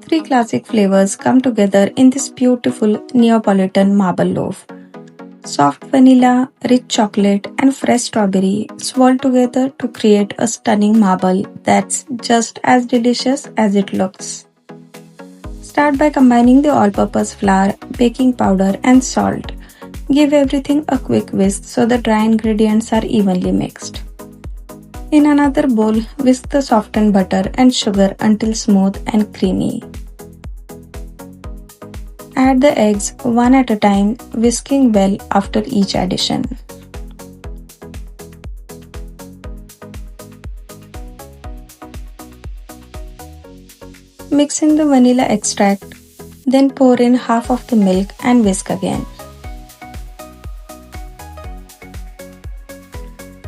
Three classic flavors come together in this beautiful Neapolitan marble loaf. Soft vanilla, rich chocolate, and fresh strawberry swirl together to create a stunning marble that's just as delicious as it looks. Start by combining the all-purpose flour, baking powder, and salt. Give everything a quick whisk so the dry ingredients are evenly mixed. In another bowl, whisk the softened butter and sugar until smooth and creamy. Add the eggs one at a time, whisking well after each addition. Mix in the vanilla extract, then pour in half of the milk and whisk again.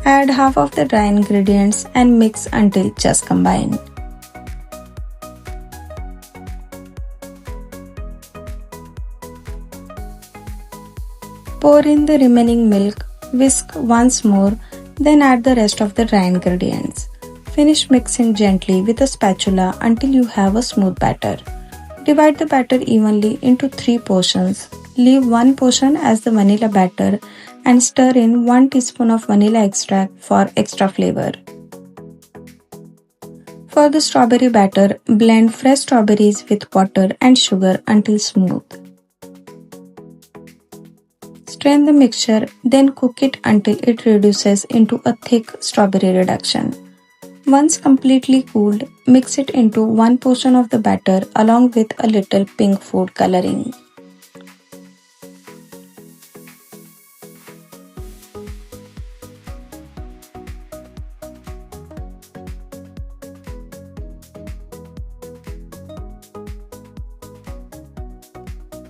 Add half of the dry ingredients and mix until just combined. Pour in the remaining milk, whisk once more, then add the rest of the dry ingredients. Finish mixing gently with a spatula until you have a smooth batter. Divide the batter evenly into 3 portions. Leave one portion as the vanilla batter and stir in 1 teaspoon of vanilla extract for extra flavor. For the strawberry batter, blend fresh strawberries with water and sugar until smooth. Strain the mixture, then cook it until it reduces into a thick strawberry reduction. Once completely cooled, mix it into 1 portion of the batter along with a little pink food coloring.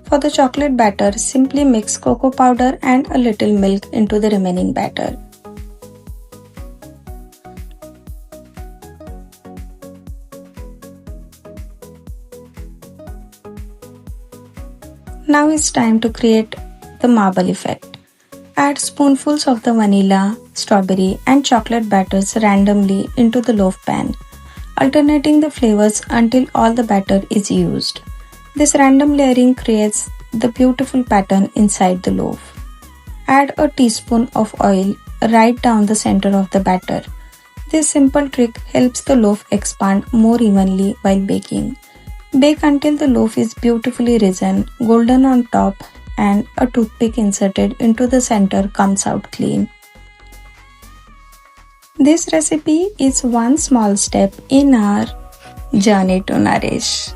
For the chocolate batter, simply mix cocoa powder and a little milk into the remaining batter. Now it's time to create the marble effect. Add spoonfuls of the vanilla, strawberry, and chocolate batters randomly into the loaf pan, alternating the flavors until all the batter is used. This random layering creates the beautiful pattern inside the loaf. Add a teaspoon of oil right down the center of the batter. This simple trick helps the loaf expand more evenly while baking. Bake until the loaf is beautifully risen, golden on top, and a toothpick inserted into the center comes out clean. This recipe is one small step in our journey to Nourish.